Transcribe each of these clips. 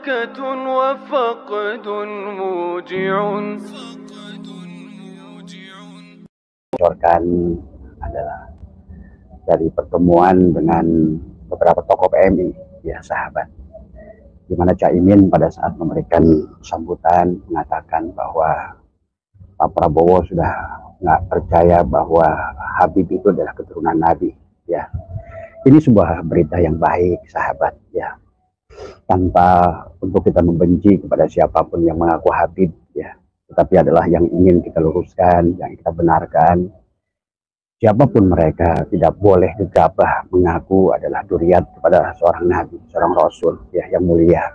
بركة وفقد موجع. Bocorkan adalah dari pertemuan dengan beberapa tokoh PMI, ya sahabat, di mana Caimin pada saat memberikan sambutan mengatakan bahwa Pak Prabowo sudah nggak percaya bahwa Habib itu adalah keturunan Nabi. Ya, ini sebuah berita yang baik, sahabat. Ya, tanpa untuk kita membenci kepada siapapun yang mengaku Habib, ya, tetapi adalah yang ingin kita luruskan, yang kita benarkan. Siapapun mereka tidak boleh gegabah mengaku adalah duriat kepada seorang nabi, seorang rasul, ya, yang mulia,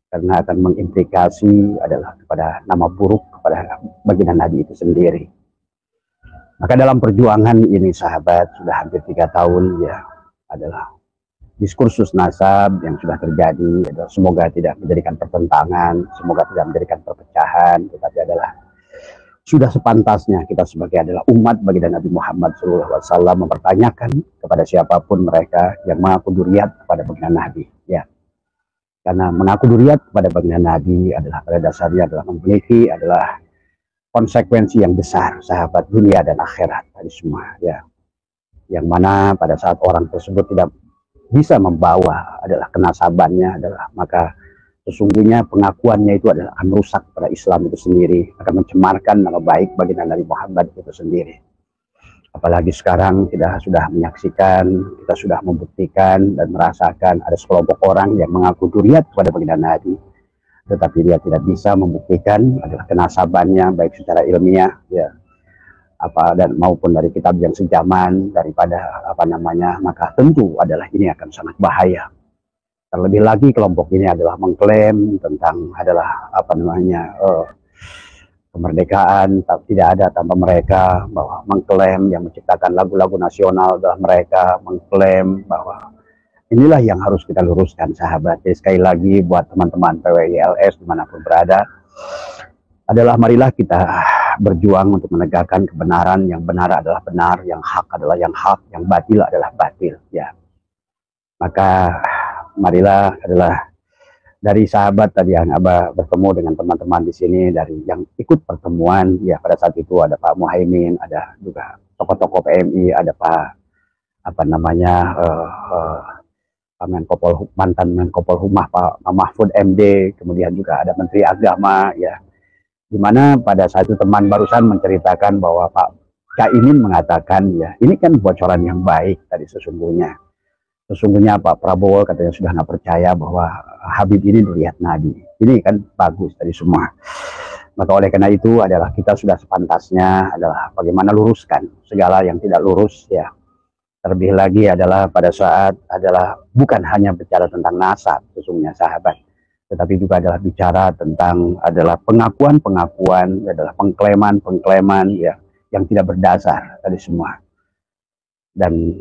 karena akan mengimplikasi adalah kepada nama buruk kepada baginda nabi itu sendiri. Maka dalam perjuangan ini, sahabat, sudah hampir 3 tahun, ya, adalah diskursus nasab yang sudah terjadi adalah semoga tidak menjadikan pertentangan, semoga tidak menjadikan perpecahan, tetapi adalah sudah sepantasnya kita sebagai adalah umat baginda Nabi Muhammad SAW mempertanyakan kepada siapapun mereka yang mengaku duriat kepada baginda Nabi, ya. Karena mengaku duriat kepada baginda Nabi adalah pada dasarnya adalah memiliki adalah konsekuensi yang besar, sahabat, dunia dan akhirat tadi semua, ya. Yang mana pada saat orang tersebut tidak bisa membawa adalah kenasabannya adalah, maka sesungguhnya pengakuannya itu adalah akan merusak pada Islam itu sendiri, akan mencemarkan nama baik baginda Nabi Muhammad itu sendiri. Apalagi sekarang kita sudah menyaksikan, kita sudah membuktikan dan merasakan ada sekelompok orang yang mengaku duriat kepada baginda Nabi, tetapi dia tidak bisa membuktikan adalah kenasabannya baik secara ilmiah, ya, apa dan maupun dari kitab yang sejaman daripada apa namanya, maka tentu adalah ini akan sangat bahaya. Terlebih lagi kelompok ini adalah mengklaim tentang adalah apa namanya kemerdekaan tidak ada tanpa mereka, bahwa mengklaim yang menciptakan lagu-lagu nasional adalah mereka, mengklaim bahwa inilah yang harus kita luruskan, sahabat. Jadi sekali lagi buat teman-teman PWILS dimanapun berada, adalah marilah kita berjuang untuk menegakkan kebenaran. Yang benar adalah benar, yang hak adalah yang hak, yang batil adalah batil, ya. Maka marilah adalah dari sahabat tadi yang Abah bertemu dengan teman-teman di sini, dari yang ikut pertemuan, ya, pada saat itu ada Pak Muhaimin, ada juga tokoh-tokoh PMI, ada Pak apa namanya mantan Menkopol Humah Pak Mahfud MD, kemudian juga ada Menteri Agama, ya, dimana pada saat itu teman barusan menceritakan bahwa Pak Caimin mengatakan, ya, ini kan bocoran yang baik tadi. Sesungguhnya Pak Prabowo katanya sudah nggak percaya bahwa Habib ini duriat Nabi. Ini kan bagus tadi semua. Maka oleh karena itu adalah kita sudah sepantasnya adalah bagaimana luruskan segala yang tidak lurus, ya. Terlebih lagi adalah pada saat adalah bukan hanya bicara tentang nasab sesungguhnya, sahabat, tetapi juga adalah bicara tentang adalah pengakuan-pengakuan, adalah pengklaiman, ya, yang tidak berdasar tadi semua. Dan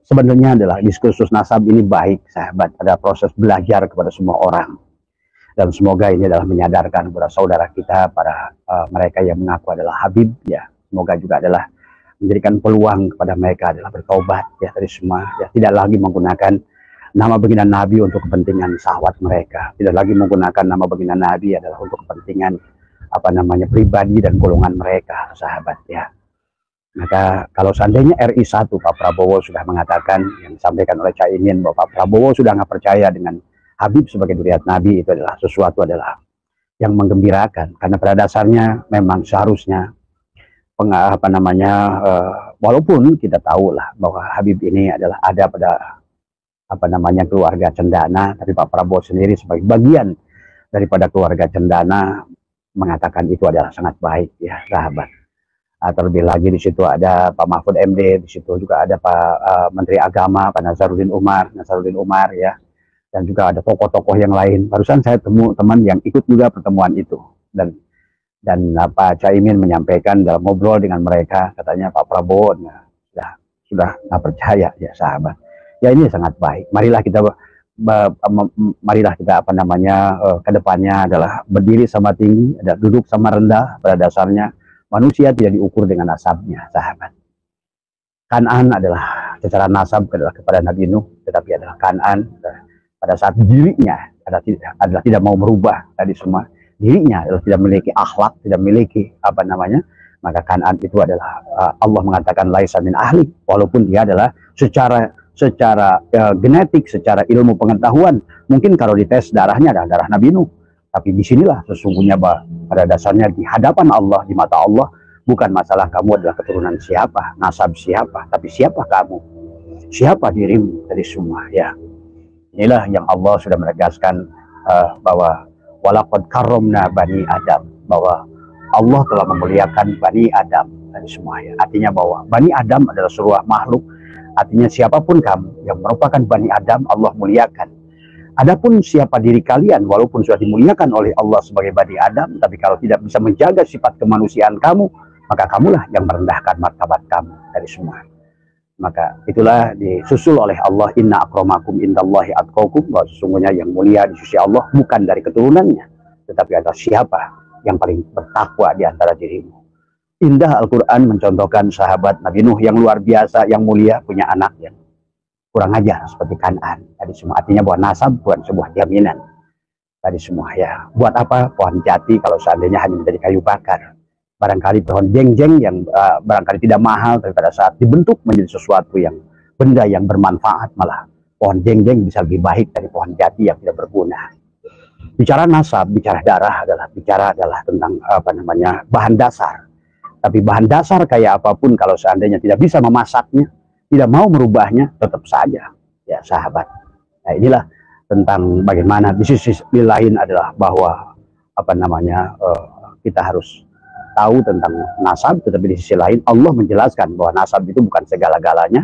sebenarnya adalah diskursus nasab ini baik, sahabat, ada proses belajar kepada semua orang, dan semoga ini adalah menyadarkan kepada saudara kita para mereka yang mengaku adalah Habib, ya, semoga juga adalah menjadikan peluang kepada mereka adalah bertobat, ya, dari semua, ya, tidak lagi menggunakan nama baginda Nabi untuk kepentingan syahwat mereka, tidak lagi menggunakan nama baginda Nabi adalah untuk kepentingan apa namanya pribadi dan golongan mereka, sahabat, ya. Maka kalau seandainya RI 1 Pak Prabowo sudah mengatakan yang disampaikan oleh Caimin bahwa Pak Prabowo sudah nggak percaya dengan Habib sebagai duriat Nabi, itu adalah sesuatu adalah yang menggembirakan, karena pada dasarnya memang seharusnya apa namanya walaupun kita tahu lah bahwa Habib ini adalah ada pada apa namanya keluarga cendana, tapi Pak Prabowo sendiri sebagai bagian daripada keluarga cendana mengatakan itu adalah sangat baik, ya, sahabat. Terlebih lagi di situ ada Pak Mahfud MD, di situ juga ada Pak Menteri Agama Pak Nazaruddin Umar, ya, dan juga ada tokoh-tokoh yang lain. Barusan saya temu teman yang ikut juga pertemuan itu, dan Pak Caimin menyampaikan dalam ngobrol dengan mereka, katanya Pak Prabowo sudah nggak percaya, ya, sahabat. Ya, ini sangat baik. Marilah kita apa namanya kedepannya adalah berdiri sama tinggi, ada duduk sama rendah. Pada dasarnya manusia tidak diukur dengan nasabnya, sahabat. Kan'an adalah secara nasab adalah kepada Nabi Nuh, tetapi adalah Kan'an pada saat dirinya adalah tidak mau merubah tadi semua dirinya, adalah tidak memiliki akhlak, tidak memiliki apa namanya, maka Kan'an itu adalah Allah mengatakan laisa min ahli, walaupun dia adalah secara genetik, secara ilmu pengetahuan mungkin kalau dites darahnya adalah darah Nabi Nuh, tapi disinilah sesungguhnya bahwa pada dasarnya di hadapan Allah, di mata Allah, bukan masalah kamu adalah keturunan siapa, nasab siapa, tapi siapa kamu, siapa dirimu dari semua ya. Inilah yang Allah sudah menegaskan bahwa walaqad karramna bani Adam, bahwa Allah telah memuliakan Bani Adam dari semua ya. Artinya bahwa Bani Adam adalah seluruh makhluk. Artinya siapapun kamu yang merupakan Bani Adam, Allah muliakan. Adapun siapa diri kalian, walaupun sudah dimuliakan oleh Allah sebagai Bani Adam, tapi kalau tidak bisa menjaga sifat kemanusiaan kamu, maka kamulah yang merendahkan martabat kamu dari semua. Maka itulah disusul oleh Allah, inna akramakum indallahi atqakum, bahwa sesungguhnya yang mulia di sisi Allah bukan dari keturunannya, tetapi adalah siapa yang paling bertakwa di antara dirimu. Indah Al-Quran mencontohkan sahabat Nabi Nuh yang luar biasa, yang mulia, punya anak yang kurang ajar seperti Kan'an tadi semua. Artinya bahwa nasab bukan sebuah jaminan tadi semua ya. Buat apa pohon jati kalau seandainya hanya menjadi kayu bakar? Barangkali pohon jeng-jeng yang barangkali tidak mahal, tapi pada saat dibentuk menjadi sesuatu yang benda yang bermanfaat, malah pohon jeng-jeng bisa lebih baik dari pohon jati yang tidak berguna. Bicara nasab, bicara darah adalah tentang apa namanya, bahan dasar. Tapi bahan dasar kayak apapun kalau seandainya tidak bisa memasaknya, tidak mau merubahnya, tetap saja ya sahabat. Nah inilah tentang bagaimana di sisi lain adalah bahwa apa namanya, kita harus tahu tentang nasab, tetapi di sisi lain Allah menjelaskan bahwa nasab itu bukan segala-galanya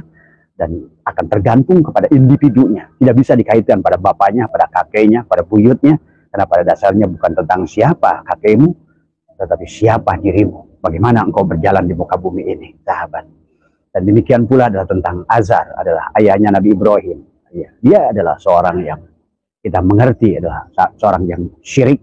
dan akan tergantung kepada individunya. Tidak bisa dikaitkan pada bapaknya, pada kakeknya, pada buyutnya, karena pada dasarnya bukan tentang siapa kakekmu, tetapi siapa dirimu. Bagaimana engkau berjalan di muka bumi ini, sahabat. Dan demikian pula adalah tentang Azar, adalah ayahnya Nabi Ibrahim. Dia adalah seorang yang kita mengerti adalah seorang yang syirik,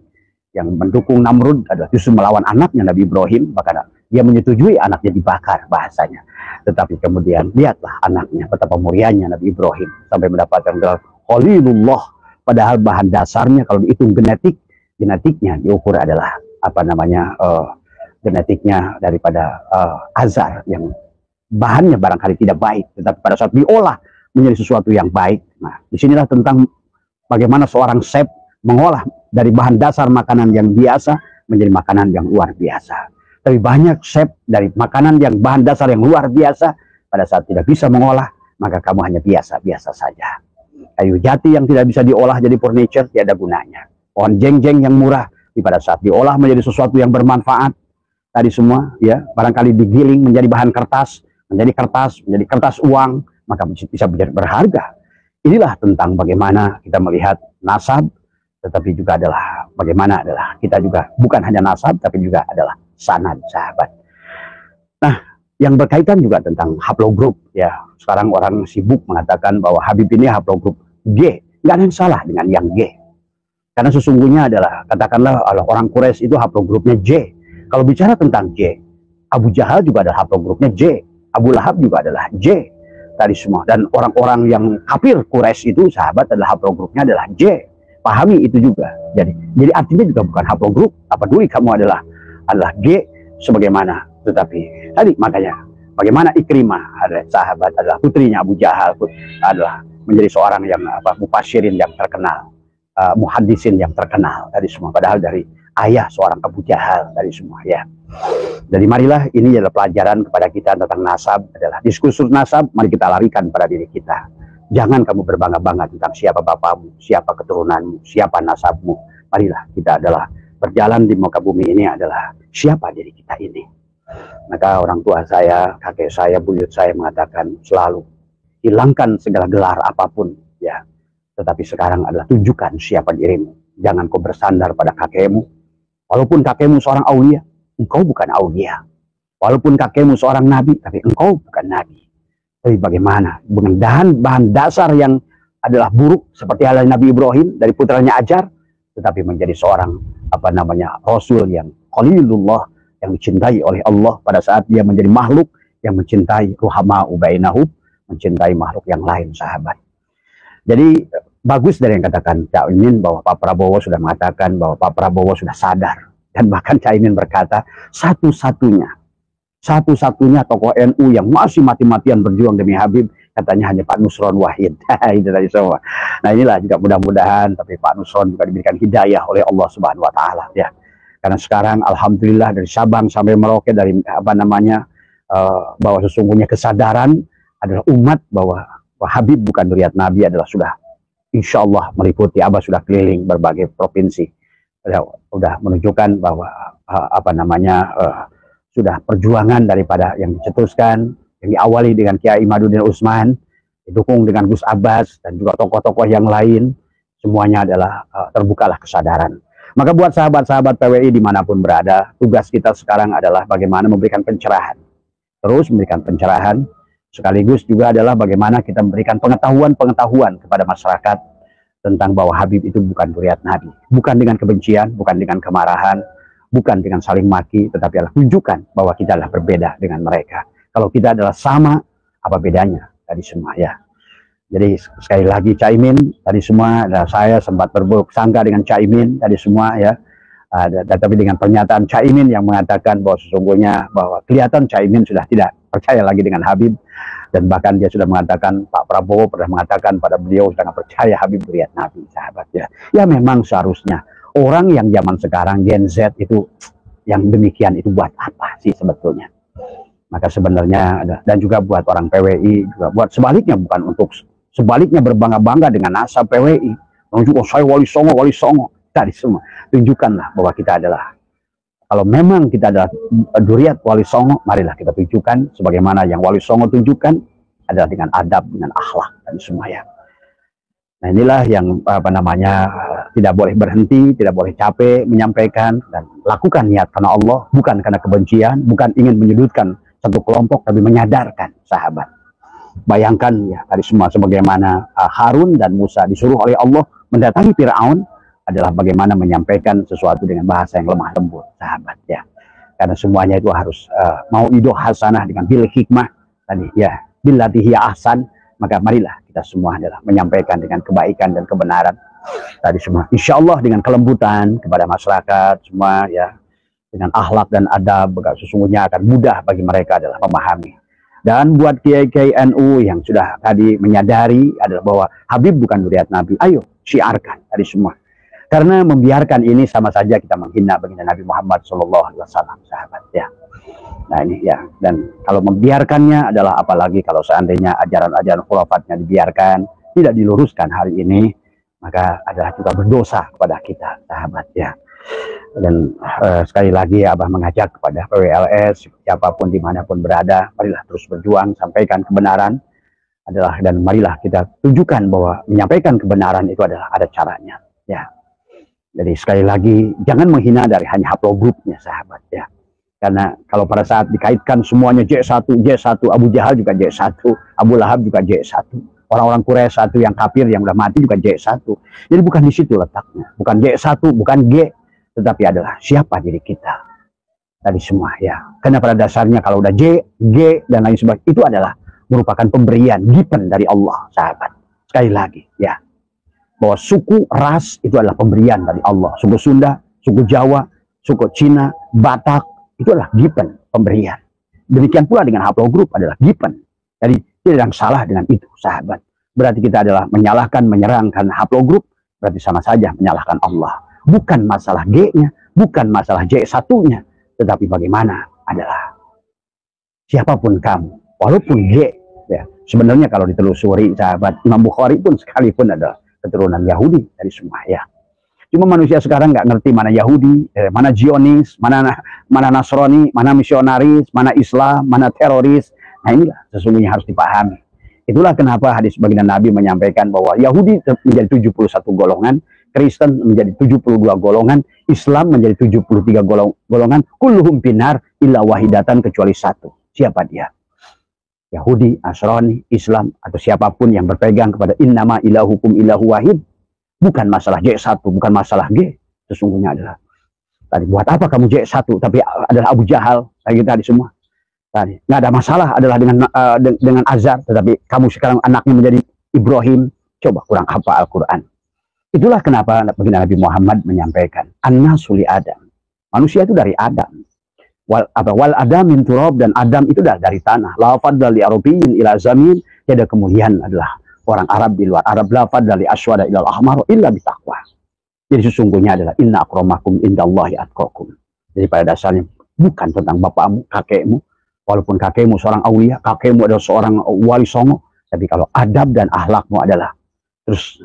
yang mendukung Namrud, adalah justru melawan anaknya Nabi Ibrahim, bahkan dia menyetujui anaknya dibakar bahasanya. Tetapi kemudian lihatlah anaknya, betapa mulianya Nabi Ibrahim, sampai mendapatkan gelar Khalilullah, padahal bahan dasarnya kalau dihitung genetiknya diukur adalah apa namanya, genetiknya daripada Azar yang bahannya barangkali tidak baik, tetapi pada saat diolah menjadi sesuatu yang baik. Nah, disinilah tentang bagaimana seorang chef mengolah dari bahan dasar makanan yang biasa menjadi makanan yang luar biasa. Tapi banyak chef dari makanan yang bahan dasar yang luar biasa, pada saat tidak bisa mengolah, maka kamu hanya biasa-biasa saja. Kayu jati yang tidak bisa diolah jadi furniture, tiada gunanya. Pohon jeng-jeng yang murah, pada saat diolah menjadi sesuatu yang bermanfaat, tadi semua ya, barangkali digiling menjadi bahan kertas, menjadi kertas uang, maka bisa menjadi berharga. Inilah tentang bagaimana kita melihat nasab, tetapi juga adalah bagaimana adalah kita juga bukan hanya nasab, tapi juga adalah sanad, sahabat. Nah, yang berkaitan juga tentang haplogroup ya. Sekarang orang sibuk mengatakan bahwa Habib ini haplogroup G. Nggak ada yang salah dengan yang G. Karena sesungguhnya adalah, katakanlah orang Quraisy itu haplogrupnya J. Kalau bicara tentang J, Abu Jahal juga adalah haplogrupnya J. Abu Lahab juga adalah J. Tadi semua. Dan orang-orang yang kafir Quraisy itu, sahabat, adalah haplogrupnya adalah J. Pahami itu juga. Jadi artinya juga bukan haplogrup. Apa peduli kamu adalah G sebagaimana. Tetapi tadi makanya bagaimana Ikrimah adalah sahabat, adalah putrinya Abu Jahal, adalah menjadi seorang yang mufasyirin yang terkenal. Muhaddisin yang terkenal tadi semua, padahal dari ayah seorang Abu Jahal tadi semua ya. Jadi marilah, ini adalah pelajaran kepada kita tentang nasab, adalah diskursus nasab, mari kita larikan pada diri kita. Jangan kamu berbangga-bangga tentang siapa bapakmu, siapa keturunanmu, siapa nasabmu. Marilah kita adalah berjalan di muka bumi ini adalah siapa diri kita ini. Maka orang tua saya, kakek saya, buyut saya mengatakan selalu, hilangkan segala gelar apapun ya. Tetapi sekarang adalah tunjukkan siapa dirimu. Jangan kau bersandar pada kakekmu. Walaupun kakekmu seorang aulia, engkau bukan aulia. Walaupun kakekmu seorang nabi, tapi engkau bukan nabi. Tapi bagaimana dengan bahan dasar yang adalah buruk, seperti halnya Nabi Ibrahim dari putranya Ajar, tetapi menjadi seorang apa namanya, Rasul yang Khalilullah, yang dicintai oleh Allah pada saat dia menjadi makhluk yang mencintai ruhama ubainahum, mencintai makhluk yang lain, sahabat. Jadi bagus dari yang katakan Cak Imin bahwa Pak Prabowo sudah mengatakan bahwa Pak Prabowo sudah sadar, dan bahkan Cak Imin berkata satu-satunya tokoh NU yang masih mati-matian berjuang demi Habib katanya hanya Pak Nusron Wahid. Itu tadi semua. Nah inilah juga mudah-mudahan tapi Pak Nusron juga diberikan hidayah oleh Allah Subhanahu Wa Taala ya. Karena sekarang alhamdulillah dari Sabang sampai Merauke dari bahwa sesungguhnya kesadaran adalah umat bahwa Habib bukan zuriat Nabi adalah sudah insya Allah meliputi, Abah sudah keliling berbagai provinsi, sudah menunjukkan bahwa sudah perjuangan daripada yang dicetuskan, yang diawali dengan Kiai Imaduddin Utsman, didukung dengan Gus Abbas dan juga tokoh-tokoh yang lain, semuanya adalah terbukalah kesadaran. Maka buat sahabat-sahabat PWI dimanapun berada, tugas kita sekarang adalah bagaimana memberikan pencerahan, terus memberikan pencerahan, sekaligus juga adalah bagaimana kita memberikan pengetahuan kepada masyarakat tentang bahwa Habib itu bukan zuriat Nabi, bukan dengan kebencian, bukan dengan kemarahan, bukan dengan saling maki, tetapi adalah tunjukkan bahwa kita adalah berbeda dengan mereka. Kalau kita adalah sama, apa bedanya tadi semua ya. Jadi sekali lagi Cak Imin tadi semua, saya sempat berburuk sangka dengan Cak Imin tadi semua ya. Tapi dengan pernyataan Cak Imin yang mengatakan bahwa sesungguhnya bahwa kelihatan Cak Imin sudah tidak percaya lagi dengan Habib, dan bahkan dia sudah mengatakan, Pak Prabowo pernah mengatakan pada beliau sangat percaya Habib zuriat Nabi, sahabat ya. Ya memang seharusnya orang yang zaman sekarang Gen Z itu yang demikian itu buat apa sih sebetulnya? Maka sebenarnya dan juga buat orang PWI juga buat sebaliknya, bukan untuk sebaliknya berbangga-bangga dengan nasab PWI. Menunjukkan saya Wali Songo tadi semua. Tunjukkanlah bahwa kita adalah, kalau memang kita adalah zuriat Wali Songo, marilah kita tunjukkan sebagaimana yang Wali Songo tunjukkan adalah dengan adab, dengan akhlak dan semua ya. Nah inilah yang tidak boleh berhenti, tidak boleh capek menyampaikan, dan lakukan niat karena Allah, bukan karena kebencian, bukan ingin menyudutkan satu kelompok, tapi menyadarkan sahabat. Bayangkan ya tadi semua sebagaimana Harun dan Musa disuruh oleh Allah mendatangi Fir'aun, adalah bagaimana menyampaikan sesuatu dengan bahasa yang lemah lembut, sahabat ya. Karena semuanya itu harus mau'idoh hasanah dengan bil hikmah tadi ya, billati hiya ahsan. Maka marilah kita semua adalah menyampaikan dengan kebaikan dan kebenaran tadi semua, insya Allah dengan kelembutan kepada masyarakat semua ya, dengan akhlak dan adab, sesungguhnya akan mudah bagi mereka adalah memahami. Dan buat kiai-kiai NU yang sudah tadi menyadari adalah bahwa Habib bukan zuriat Nabi, ayo syiarkan tadi semua. Karena membiarkan ini sama saja kita menghina baginda Nabi Muhammad SAW, sahabat ya. Nah ini ya, dan kalau membiarkannya adalah apalagi kalau seandainya ajaran-ajaran khurafatnya dibiarkan, tidak diluruskan hari ini, maka adalah juga berdosa kepada kita, sahabat ya. Dan sekali lagi Abah mengajak kepada PWLS, siapapun dimanapun berada, marilah terus berjuang, sampaikan kebenaran adalah, dan marilah kita tunjukkan bahwa menyampaikan kebenaran itu adalah ada caranya ya. Jadi sekali lagi jangan menghina dari hanya haplogrupnya, sahabat ya. Karena kalau pada saat dikaitkan semuanya J1, Abu Jahal juga J1, Abu Lahab juga J1, orang-orang Quraisy satu yang kafir yang udah mati juga J1. Jadi bukan di situ letaknya, bukan J1, bukan G, tetapi adalah siapa diri kita tadi semua ya. Karena pada dasarnya kalau udah J, G dan lain sebagainya itu adalah merupakan pemberian given dari Allah, sahabat. Sekali lagi ya, bahwa suku ras itu adalah pemberian dari Allah. Suku Sunda, suku Jawa, suku Cina, Batak itu adalah given, pemberian. Demikian pula dengan haplogroup adalah given. Jadi tidak ada yang salah dengan itu, sahabat. Berarti kita adalah menyalahkan, menyerangkan haplogroup, berarti sama saja menyalahkan Allah. Bukan masalah G-nya, bukan masalah J1-nya, tetapi bagaimana adalah siapapun kamu, walaupun G ya. Sebenarnya kalau ditelusuri, sahabat, Imam Bukhari pun sekalipun adalah keturunan Yahudi dari semua ya. Cuma manusia sekarang nggak ngerti mana Yahudi, mana Zionis, mana Nasrani, mana misionaris, mana Islam, mana teroris. Nah inilah sesungguhnya harus dipahami. Itulah kenapa hadis baginda Nabi menyampaikan bahwa Yahudi menjadi 71 golongan, Kristen menjadi 72 golongan, Islam menjadi 73 golongan, kulluhum binar illa wahidatan, kecuali satu. Siapa dia? Yahudi, Nasrani, Islam, atau siapapun yang berpegang kepada innama ilahukum ilahu wahid. Bukan masalah J1, bukan masalah G. Sesungguhnya adalah tadi buat apa kamu J1 tapi adalah Abu Jahal, kayak tadi semua. Tadi nggak ada masalah adalah dengan Azar, tetapi kamu sekarang anaknya menjadi Ibrahim, Coba kurang apa Al-Quran. Itulah kenapa baginda Nabi Muhammad menyampaikan, an-nasu li Adam. Manusia itu dari Adam. Wal Adam min turab, dan Adam itu dari tanah. La fadla li arabiyyin ila zamin, tiada kemuliaan adalah orang Arab di luar Arab. La fadla li aswada ila al-ahmar illa bitaqwa. Jadi sesungguhnya adalah inna akramakum indallahi atqakum. Jadi pada dasarnya bukan tentang bapakmu, kakekmu, walaupun kakekmu seorang aulia, kakekmu adalah seorang wali songo, tapi kalau adab dan akhlakmu adalah terus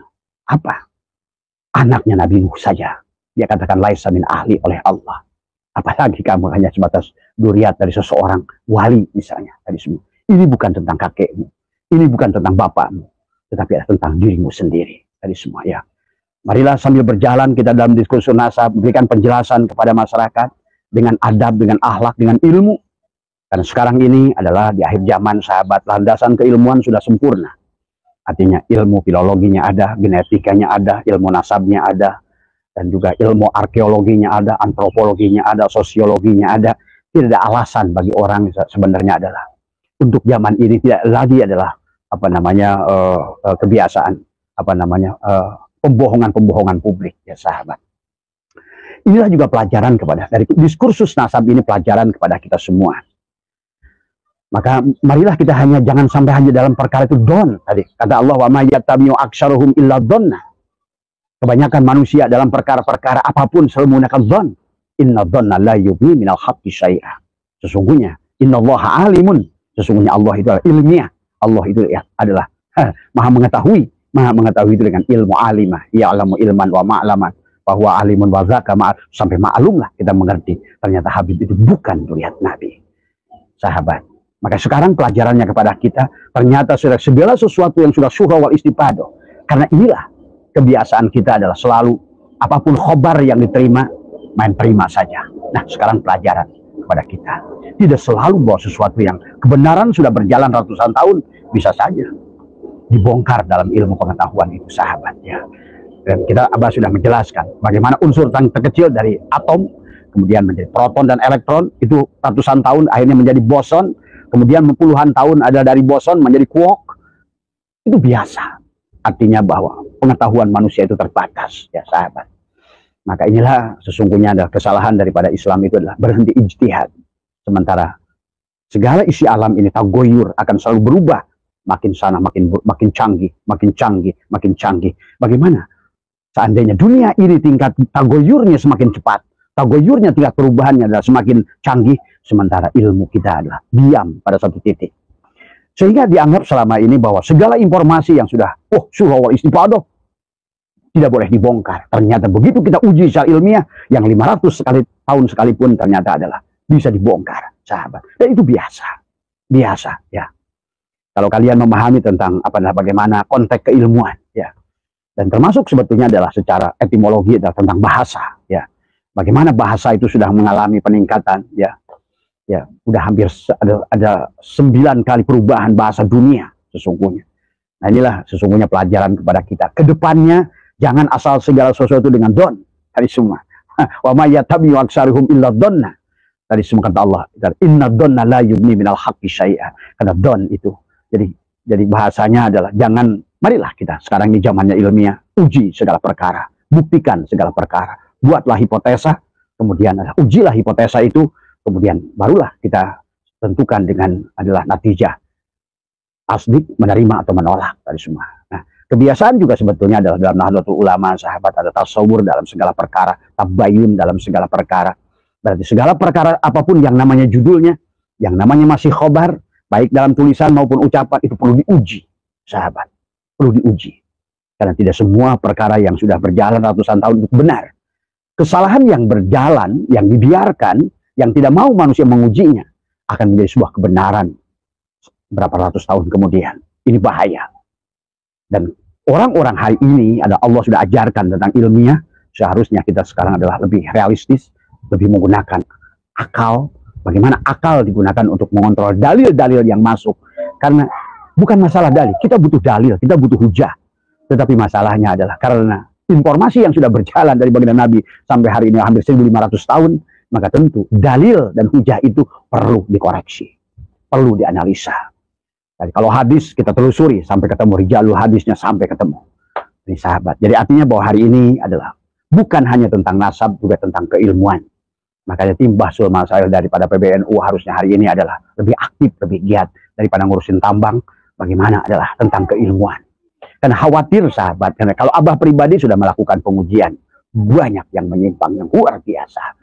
apa? Anaknya Nabi Nuh saja dia katakan laisa min ahli oleh Allah. Apalagi kamu hanya sebatas duriat dari seseorang wali misalnya. Tadi semua. Ini bukan tentang kakekmu. Ini bukan tentang bapakmu. Tetapi adalah tentang dirimu sendiri. Tadi semua ya. Marilah sambil berjalan kita dalam diskusi nasab. Berikan penjelasan kepada masyarakat. Dengan adab, dengan akhlak, dengan ilmu. Karena sekarang ini adalah di akhir zaman sahabat. Landasan keilmuan sudah sempurna. Artinya ilmu filologinya ada. Genetikanya ada. Ilmu nasabnya ada. Dan juga ilmu arkeologinya ada, antropologinya ada, sosiologinya ada. Tidak ada alasan bagi orang sebenarnya adalah untuk zaman ini tidak lagi adalah apa namanya kebiasaan, apa namanya pembohongan publik ya sahabat. Inilah juga pelajaran kepada dari diskursus nasab ini, pelajaran kepada kita semua. Maka marilah kita jangan sampai hanya dalam perkara itu don. Tadi kata Allah, wa may yattabi'u aktsaruhum illa dhanna. Kebanyakan manusia dalam perkara-perkara apapun selalu menggunakan dhon. Inna dhanna la yughni minal haqqi syai'a. Sesungguhnya innallaha alimun. Sesungguhnya Allah itu adalah ilmiah. Allah itu ya, adalah maha mengetahui. Maha mengetahui itu dengan ilmu alimah. Ya'lamu ilman wa ma'laman. Bahwa alimun wa zaka sampai ma'lum lah kita mengerti. Ternyata Habib itu bukan duriat Nabi. Sahabat. Maka sekarang pelajarannya kepada kita. Ternyata sudah segala sesuatu yang sudah surah wal istifadah. Karena inilah kebiasaan kita adalah selalu apapun khobar yang diterima, main terima saja. Nah sekarang pelajaran kepada kita. Tidak selalu bahwa sesuatu yang kebenaran sudah berjalan ratusan tahun, bisa saja dibongkar dalam ilmu pengetahuan itu sahabat ya. Dan kita Abah sudah menjelaskan bagaimana unsur terkecil dari atom, kemudian menjadi proton dan elektron, itu ratusan tahun akhirnya menjadi boson, kemudian puluhan tahun ada dari boson menjadi quark. Itu biasa. Artinya bahwa pengetahuan manusia itu terbatas ya sahabat. Maka inilah sesungguhnya adalah kesalahan daripada Islam itu adalah berhenti ijtihad. Sementara segala isi alam ini tagoyur akan selalu berubah. Makin sana makin canggih, makin canggih, makin canggih. Bagaimana seandainya dunia ini tingkat tagoyurnya semakin cepat, tagoyurnya tingkat perubahannya adalah semakin canggih, sementara ilmu kita adalah diam pada satu titik. Sehingga dianggap selama ini bahwa segala informasi yang sudah surah wal istifadah tidak boleh dibongkar. Ternyata begitu kita uji secara ilmiah, yang 500 tahun sekalipun ternyata adalah bisa dibongkar, sahabat. Dan itu biasa. Biasa, ya. Kalau kalian memahami tentang bagaimana konteks keilmuan, ya. Dan termasuk sebetulnya adalah secara etimologi adalah tentang bahasa, ya. Bagaimana bahasa itu sudah mengalami peningkatan, ya. Ya, udah hampir ada 9 kali perubahan bahasa dunia sesungguhnya. Nah inilah sesungguhnya pelajaran kepada kita. Kedepannya jangan asal segala sesuatu dengan don. Tadi semua. Wa may yattabi'u aktsaruhum illa dhanna. Tadi semua kata Allah. Inna dhanna la yughni minal haqqi syai'a. Karena don itu. Jadi bahasanya adalah jangan, marilah kita sekarang di zamannya ilmiah, uji segala perkara, buktikan segala perkara. Buatlah hipotesa, kemudian ujilah hipotesa itu. Kemudian barulah kita tentukan dengan adalah natijah tasdik, menerima atau menolak dari semua. Nah, kebiasaan juga sebetulnya adalah dalam Nahdlatul Ulama sahabat ada tasawur dalam segala perkara, tabayun dalam segala perkara. Berarti segala perkara apapun yang namanya judulnya, yang namanya masih khobar, baik dalam tulisan maupun ucapan itu perlu diuji, sahabat. Perlu diuji. Karena tidak semua perkara yang sudah berjalan ratusan tahun itu benar. Kesalahan yang berjalan, yang dibiarkan, yang tidak mau manusia mengujinya akan menjadi sebuah kebenaran berapa ratus tahun kemudian. Ini bahaya. Dan orang-orang hari ini ada Allah sudah ajarkan tentang ilmiah, seharusnya kita sekarang adalah lebih realistis, lebih menggunakan akal. Bagaimana akal digunakan untuk mengontrol dalil-dalil yang masuk. Karena bukan masalah dalil, kita butuh dalil, kita butuh hujah. Tetapi masalahnya adalah karena informasi yang sudah berjalan dari baginda Nabi sampai hari ini hampir 1500 tahun, maka tentu dalil dan hujah itu perlu dikoreksi, perlu dianalisa. Jadi kalau hadis kita telusuri sampai ketemu, rijalul hadisnya sampai ketemu. Ini sahabat. Jadi artinya bahwa hari ini adalah bukan hanya tentang nasab, juga tentang keilmuan. Makanya tim Bahsul Masail daripada PBNU harusnya hari ini adalah lebih aktif, lebih giat daripada ngurusin tambang. Bagaimana adalah tentang keilmuan. Karena khawatir sahabat, karena kalau Abah pribadi sudah melakukan pengujian, banyak yang menyimpang yang luar biasa.